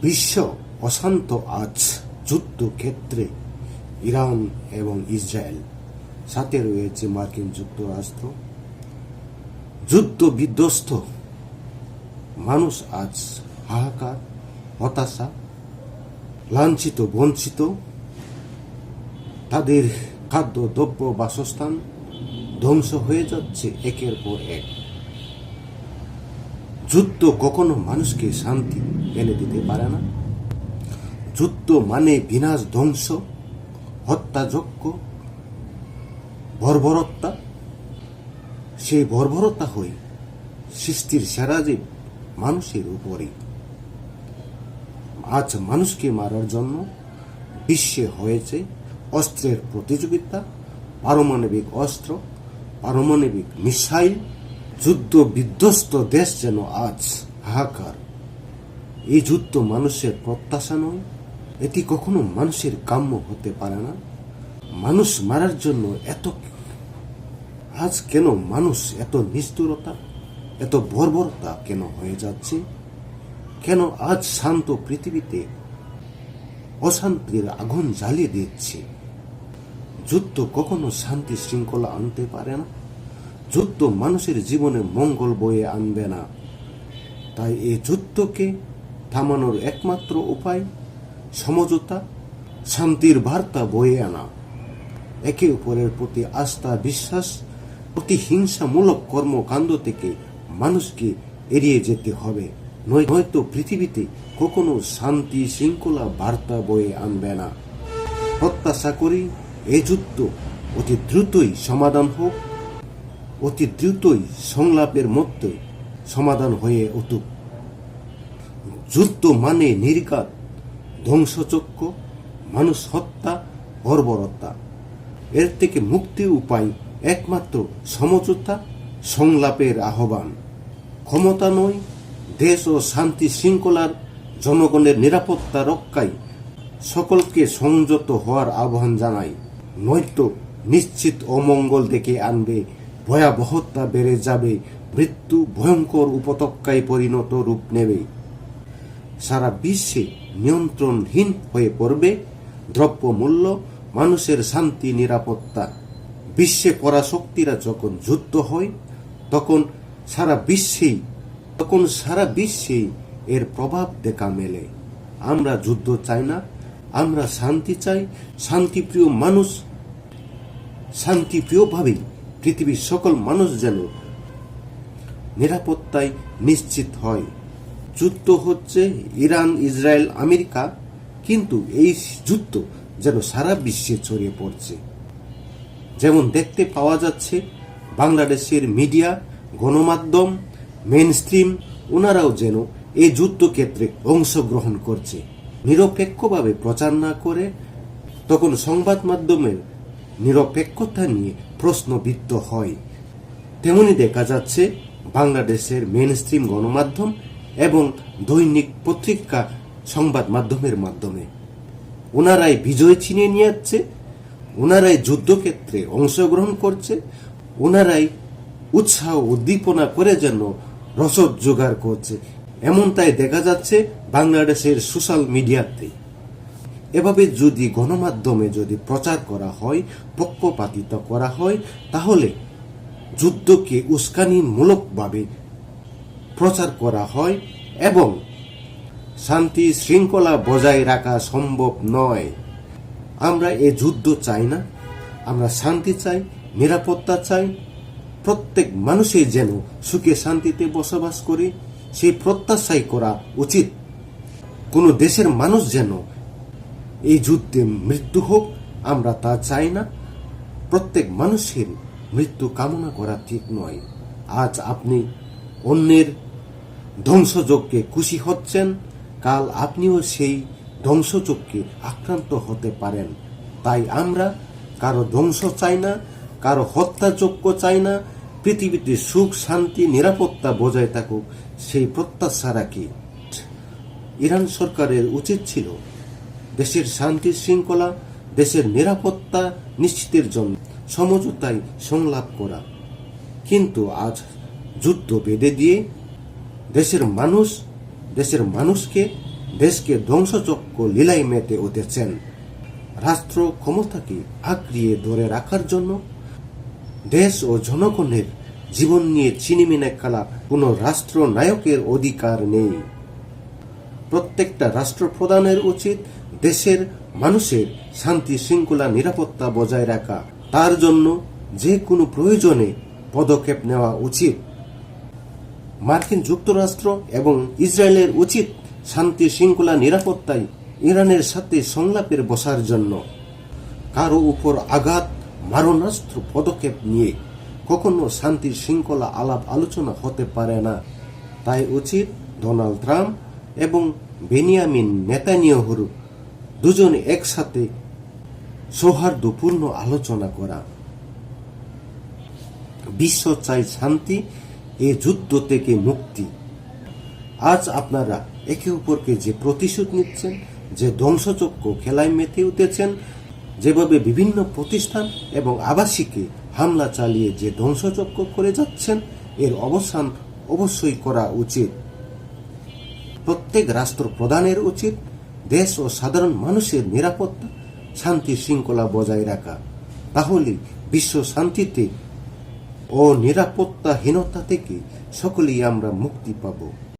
বিশ্ব অশান্ত আজ। যুদ্ধক্ষেত্রে ইরান এবং ইসরায়েল, সাথে রয়েছে মার্কিন যুক্তরাষ্ট্র। যুদ্ধ বিধ্বস্ত মানুষ আজ হাহাকার, হতাশা, লাঞ্ছিত, বঞ্চিত। তাদের খাদ্য দ্রব্য, বাসস্থান ধ্বংস হয়ে যাচ্ছে একের পর এক। যুদ্ধ কখনো মানুষকে শান্তি এনে দিতে পারে না। যুদ্ধ মানে বিনাশ, ধ্বংস, হত্যাযজ্ঞ, বর্বরতা। সেই বর্বরতা হয় সৃষ্টির সেরা জীব মানুষের উপরে। আজ মানুষকে মারার জন্য বিশ্বে হয়েছে অস্ত্রের প্রতিযোগিতা, পারমাণবিক অস্ত্র, পারমাণবিক মিসাইল। যুদ্ধ বিধ্বস্ত দেশ যেন আজ হাহাকার। এই যুদ্ধ মানুষের প্রত্যাশা নয়, এটি কখনো মানুষের কাম্য হতে পারে না। মানুষ মারার জন্য আজ কেন মানুষ এত নিষ্ঠুরতা, এত বর্বরতা কেন হয়ে যাচ্ছে? কেন আজ শান্ত পৃথিবীতে অশান্তির আগুন জ্বালিয়ে দিচ্ছে? যুদ্ধ কখনো শান্তি শৃঙ্খলা আনতে পারে না। যুদ্ধ মানুষের জীবনে মঙ্গল বয়ে আনবে না। তাই এই যুদ্ধকে থামানোর একমাত্র উপায় সমঝোতা, শান্তির বার্তা বয়ে আনা, একে অপরের প্রতি আস্থা, বিশ্বাস, প্রতিহিংসামূলক কর্মকাণ্ড থেকে মানুষকে এড়িয়ে যেতে হবে। নয়তো পৃথিবীতে কখনো শান্তি শৃঙ্খলা বার্তা বয়ে আনবে না। প্রত্যাশা করি এই যুদ্ধ অতি দ্রুতই সমাধান হোক, অতি দ্রুতই সংলাপের মধ্যে সমাধান হয়ে উঠুক। যুদ্ধ মানে নির্ঘাত ধ্বংসযজ্ঞ, মানুষ হত্যা, বর্বরতা। এর থেকে মুক্তির উপায় একমাত্র সমঝোতা, সংলাপের আহ্বান। ক্ষমতা নয়, দেশ ও শান্তি শৃঙ্খলার, জনগণের নিরাপত্তা রক্ষায় সকলকে সংযত হওয়ার আহ্বান জানাই। নয়তো নিশ্চিত অমঙ্গল ডেকে আনবে, ভয়াবহতা বেড়ে যাবে, মৃত্যু ভয়ঙ্কর উপত্যকায় পরিণত রূপ নেবে। সারা বিশ্বে নিয়ন্ত্রণহীন হয়ে পড়বে দ্রব্যমূল্য, মানুষের শান্তি, নিরাপত্তা। বিশ্বে পরাশক্তিরা যখন যুদ্ধ হয় তখন সারা বিশ্বেই এর প্রভাব দেখা মেলে। আমরা যুদ্ধ চাই না, আমরা শান্তি চাই। শান্তিপ্রিয় মানুষ শান্তিপ্রিয়ভাবে পৃথিবীর সকল মানুষ যেন নিরাপত্তায় নিশ্চিত হয়। যুদ্ধ হচ্ছে ইরান, ইসরায়েল, আমেরিকা, কিন্তু এই যুদ্ধ যেন সারা বিশ্বে ছড়িয়ে পড়ছে। যেমন দেখতে পাওয়া যাচ্ছে বাংলাদেশের মিডিয়া, গণমাধ্যম, মেইনস্ট্রিম, ওনারাও যেন এই যুদ্ধক্ষেত্রে অংশগ্রহণ করছে। নিরপেক্ষভাবে প্রচার না করে তখন সংবাদ মাধ্যমের নিরপেক্ষতা নিয়ে প্রশ্নবিদ্ধ হয়। তেমনি দেখা যাচ্ছে বাংলাদেশের মেইনস্ট্রিম গণমাধ্যম এবং দৈনিক পত্রিকা সংবাদ মাধ্যমের মাধ্যমে ওনারাই বিজয় ছিনিয়ে নিয়ে যাচ্ছে, ওনারাই যুদ্ধক্ষেত্রে অংশগ্রহণ করছে, ওনারাই উৎসাহ উদ্দীপনা করে যেন রসদ জোগাড় করছে। এমনটাই দেখা যাচ্ছে বাংলাদেশের সোশ্যাল মিডিয়াতে। এভাবে যদি গণমাধ্যমে যদি প্রচার করা হয়, পক্ষপাতিতা করা হয়, তাহলে যুদ্ধকে উস্কানিমূলকভাবে প্রচার করা হয় এবং শান্তি শৃঙ্খলা বজায় রাখা সম্ভব নয়। আমরা এ যুদ্ধ চাই না, আমরা শান্তি চাই, নিরাপত্তা চাই। প্রত্যেক মানুষের যেন সুখে শান্তিতে বসবাস করে সেই প্রত্যাশাই করা উচিত। কোনো দেশের মানুষ যেন এই যুদ্ধে মৃত্যু হোক, আমরা তা চাই না। প্রত্যেক মানুষের মৃত্যু কামনা করা ঠিক নয়। আজ আপনি অন্যের ধ্বংসযজ্ঞে খুশি হচ্ছেন, কাল আপনিও সেই ধ্বংসযজ্ঞে আক্রান্ত হতে পারেন। তাই আমরা কারো ধ্বংস চাই না, কারো হত্যাযজ্ঞ চাই না। পৃথিবীতে সুখ, শান্তি, নিরাপত্তা বজায় থাকুক, সেই প্রত্যাশা রাখি। ইরান সরকারের উচিত ছিল দেশের শান্তি শৃঙ্খলা, দেশের নিরাপত্তা নিশ্চিতের জন্য সমঝোতায় সংলাপ করা। কিন্তু আজ যুদ্ধ বেঁধে দিয়ে দেশের মানুষকে দেশকে ধ্বংসযজ্ঞ লীলায় মেতে উঠেছেন। রাষ্ট্র ক্ষমতাকে আঁকড়িয়ে ধরে রাখার জন্য দেশ ও জনগণের জীবন নিয়ে ছিনিমিনি খেলা কোনো রাষ্ট্র নায়কের অধিকার নেই। প্রত্যেকটা রাষ্ট্রপ্রধানের উচিত দেশের মানুষের শান্তি শৃঙ্খলা নিরাপত্তা বজায় রাখা। তার জন্য যে কোনো প্রয়োজনে পদক্ষেপ নেওয়া উচিত। মার্কিন যুক্তরাষ্ট্র এবং ইসরায়েলের উচিত শান্তি শৃঙ্খলা নিরাপত্তায় ইরানের সাথে সংলাপের বসার জন্য। কারো উপর আঘাত মারণাস্ত্র পদক্ষেপ নিয়ে কখনো শান্তি শৃঙ্খলা আলাপ আলোচনা হতে পারে না। তাই উচিত ডোনাল্ড ট্রাম্প এবং বেনিয়ামিন নেতানিয়াহুর দুজনে একসাথে সৌহার্দ্যপূর্ণ আলোচনা করা। বিশ্ব চাই শান্তি, এই যুদ্ধ থেকে মুক্তি। আজ আপনারা একে অপরকে যে প্রতিশোধ নিচ্ছেন, যে ধ্বংসযজ্ঞ খেলায় মেতে উঠেছেন, যেভাবে বিভিন্ন প্রতিষ্ঠান এবং আবাসিকে হামলা চালিয়ে যে ধ্বংসযজ্ঞ করে যাচ্ছেন, এর অবসান অবশ্যই করা উচিত। প্রত্যেক রাষ্ট্রপ্রধানের উচিত দেশ ও সাধারণ মানুষের নিরাপত্তা শান্তি শৃঙ্খলা বজায় রাখা। তাহলে বিশ্ব শান্তিতে ও নিরাপত্তাহীনতা থেকে সকলেই আমরা মুক্তি পাব।